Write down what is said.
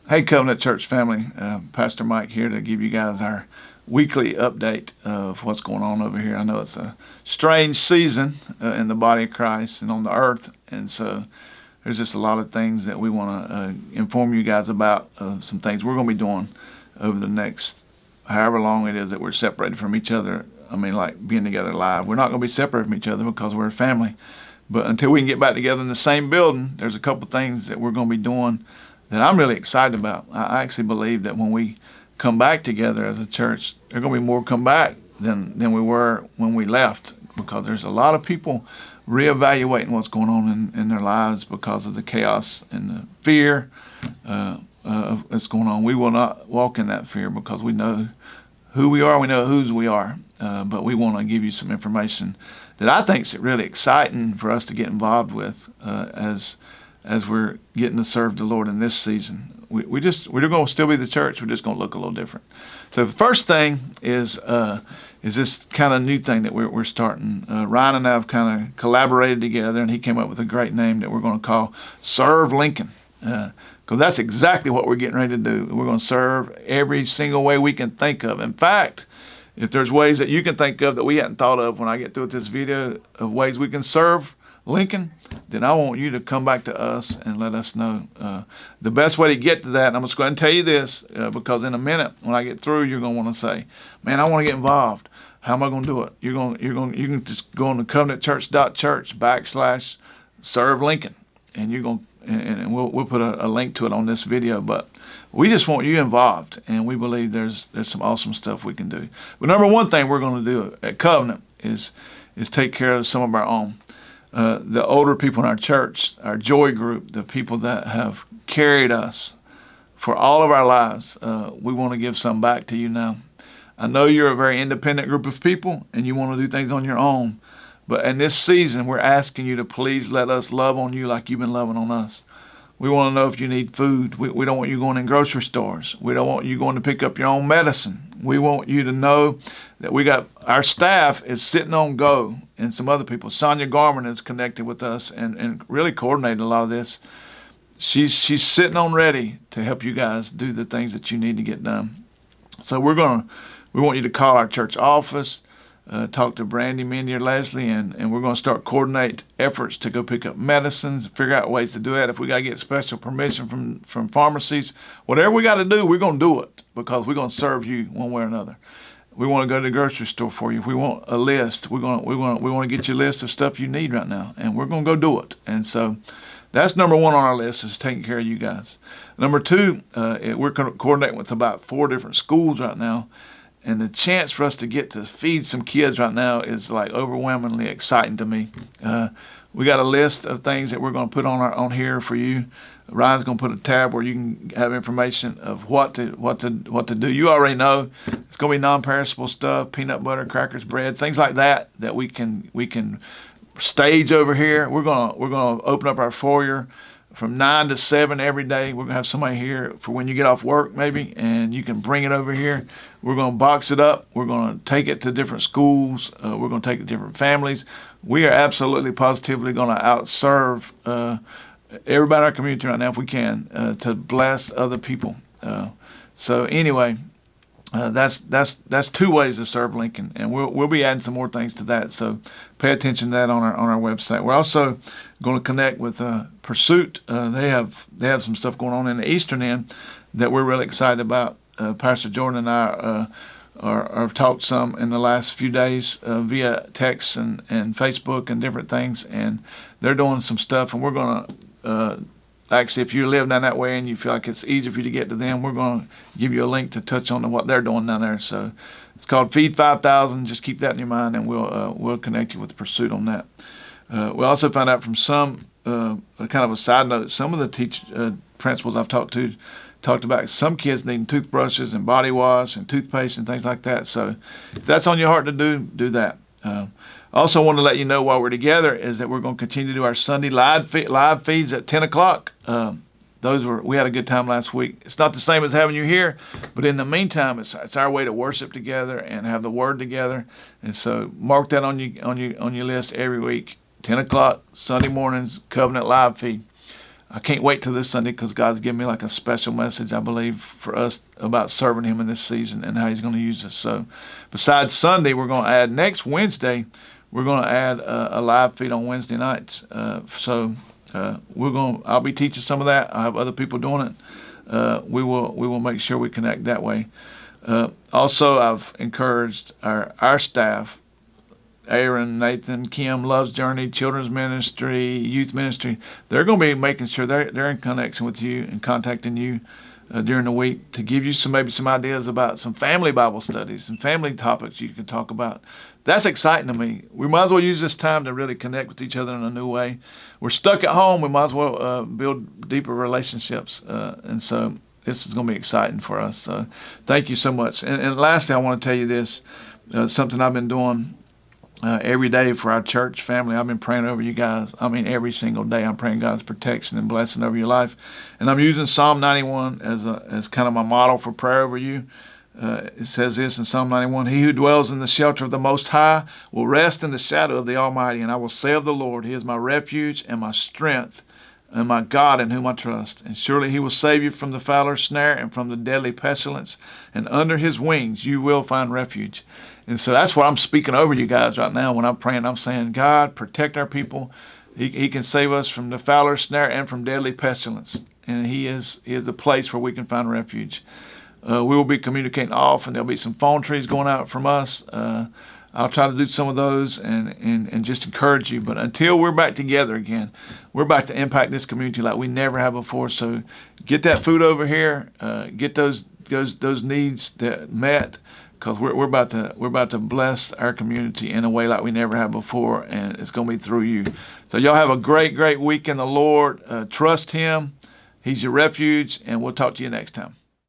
Hey, Covenant Church family, Pastor Mike here to give you guys our weekly update of what's going on over here. I know it's a strange season in the body of Christ and on the earth, and so there's just a lot of things that we want to inform you guys about, some things we're going to be doing over the next however long it is that we're separated from each other. I mean, like being together live. We're not going to be separated from each other because we're a family, but until we can get back together in the same building, there's a couple things that we're going to be doing that I'm really excited about. I actually believe that when we come back together as a church, there's going to be more come back than we were when we left, because there's a lot of people reevaluating what's going on in their lives because of the chaos and the fear that's going on. We will not walk in that fear because we know who we are, we know whose we are, but we want to give you some information that I think is really exciting for us to get involved with as we're getting to serve the Lord in this season. We're going to still be the church. We're just going to look a little different. So the first thing is this kind of new thing that we're starting. Ryan and I have kind of collaborated together, and he came up with a great name that we're going to call Serve Lincoln. Because that's exactly what we're getting ready to do. We're going to serve every single way we can think of. In fact, if there's ways that you can think of that we hadn't thought of when I get through with this video of ways we can serve Lincoln, then I want you to come back to us and let us know. The best way to get to that, and I'm just going to tell you this, because in a minute when I get through, you're going to want to say, "Man, I want to get involved. How am I going to do it?" You can just go on to covenantchurch.church /serve Lincoln, and you're going and we'll put a link to it on this video. But we just want you involved, and we believe there's some awesome stuff we can do. But number one thing we're going to do at Covenant is take care of some of our own. The older people in our church, our joy group, the people that have carried us for all of our lives, we want to give some back to you now. I know you're a very independent group of people and you want to do things on your own, but in this season, we're asking you to please let us love on you like you've been loving on us. We want to know if you need food. We don't want you going in grocery stores. We don't want you going to pick up your own medicine. We want you to know that we got our staff is sitting on go, and some other people. Sonia Garman is connected with us and really coordinated a lot of this. She's sitting on ready to help you guys do the things that you need to get done. So we want you to call our church office, talk to Brandy, Mindy, or Leslie, and we're going to start coordinate efforts to go pick up medicines, figure out ways to do that. If we got to get special permission from pharmacies, whatever we got to do, we're going to do it because we're going to serve you one way or another. We want to go to the grocery store for you. If we want a list, we want to get you a list of stuff you need right now, and we're going to go do it. And so that's number one on our list, is taking care of you guys. Number two, we're coordinating with about 4 different schools right now. And the chance for us to get to feed some kids right now is like overwhelmingly exciting to me. We got a list of things that we're going to put on here for you. Ryan's going to put a tab where you can have information of what to do. You already know it's going to be non-perishable stuff: peanut butter, crackers, bread, things like that we can stage over here. We're going to open up our foyer from 9 to 7 every day. We're going to have somebody here for when you get off work maybe, and you can bring it over here. We're going to box it up. We're going to take it to different schools. We're going to take it to different families. We are absolutely positively going to outserve everybody in our community right now if we can, to bless other people. So anyway, that's 2 ways to serve Lincoln, and we'll be adding some more things to that. So pay attention to that on our website. We're also going to connect with Pursuit. They have some stuff going on in the eastern end that we're really excited about. Pastor Jordan and I are talked some in the last few days via text and Facebook and different things, and they're doing some stuff, and we're going to actually, if you live down that way and you feel like it's easy for you to get to them, we're going to give you a link to touch on what they're doing down there. So it's called Feed 5,000. Just keep that in your mind, and we'll connect you with Pursuit on that. We also found out from some, kind of a side note, some of the principals I've talked about some kids needing toothbrushes and body wash and toothpaste and things like that. So if that's on your heart to do that. Also want to let you know while we're together is that we're going to continue to do our Sunday live feeds at 10 o'clock. We had a good time last week. It's not the same as having you here, but in the meantime, it's our way to worship together and have the Word together. And so mark that on your list every week. 10 o'clock Sunday mornings, Covenant live feed. I can't wait till this Sunday because God's given me like a special message, I believe, for us about serving Him in this season and how He's going to use us. So besides Sunday, we're going to add next Wednesday, we're going to add a live feed on Wednesday nights. I'll be teaching some of that. I have other people doing it. We will make sure we connect that way. Also, I've encouraged our staff, Aaron, Nathan, Kim, Love's Journey, Children's Ministry, Youth Ministry. They're going to be making sure they're in connection with you and contacting you during the week to give you maybe some ideas about some family Bible studies and family topics you can talk about. That's exciting to me. We might as well use this time to really connect with each other in a new way. We're stuck at home. We might as well build deeper relationships. And so this is going to be exciting for us. So thank you so much. And lastly, I want to tell you this, something I've been doing every day for our church family. I've been praying over you guys. I mean, every single day I'm praying God's protection and blessing over your life. And I'm using Psalm 91 as kind of my model for prayer over you. It says this in Psalm 91, He who dwells in the shelter of the Most High will rest in the shadow of the Almighty. And I will say of the Lord, He is my refuge and my strength and my God in whom I trust. And surely He will save you from the fowler's snare and from the deadly pestilence. And under His wings you will find refuge. And so that's what I'm speaking over you guys right now when I'm praying. I'm saying, God, protect our people. He can save us from the fowler's snare and from deadly pestilence. And He is the place where we can find refuge. We will be communicating often. There'll be some phone trees going out from us. I'll try to do some of those and just encourage you. But until we're back together again, we're about to impact this community like we never have before. So get that food over here. Get those needs met, because we're about to bless our community in a way like we never have before, and it's going to be through you. So y'all have a great week in the Lord. Trust Him. He's your refuge, and we'll talk to you next time.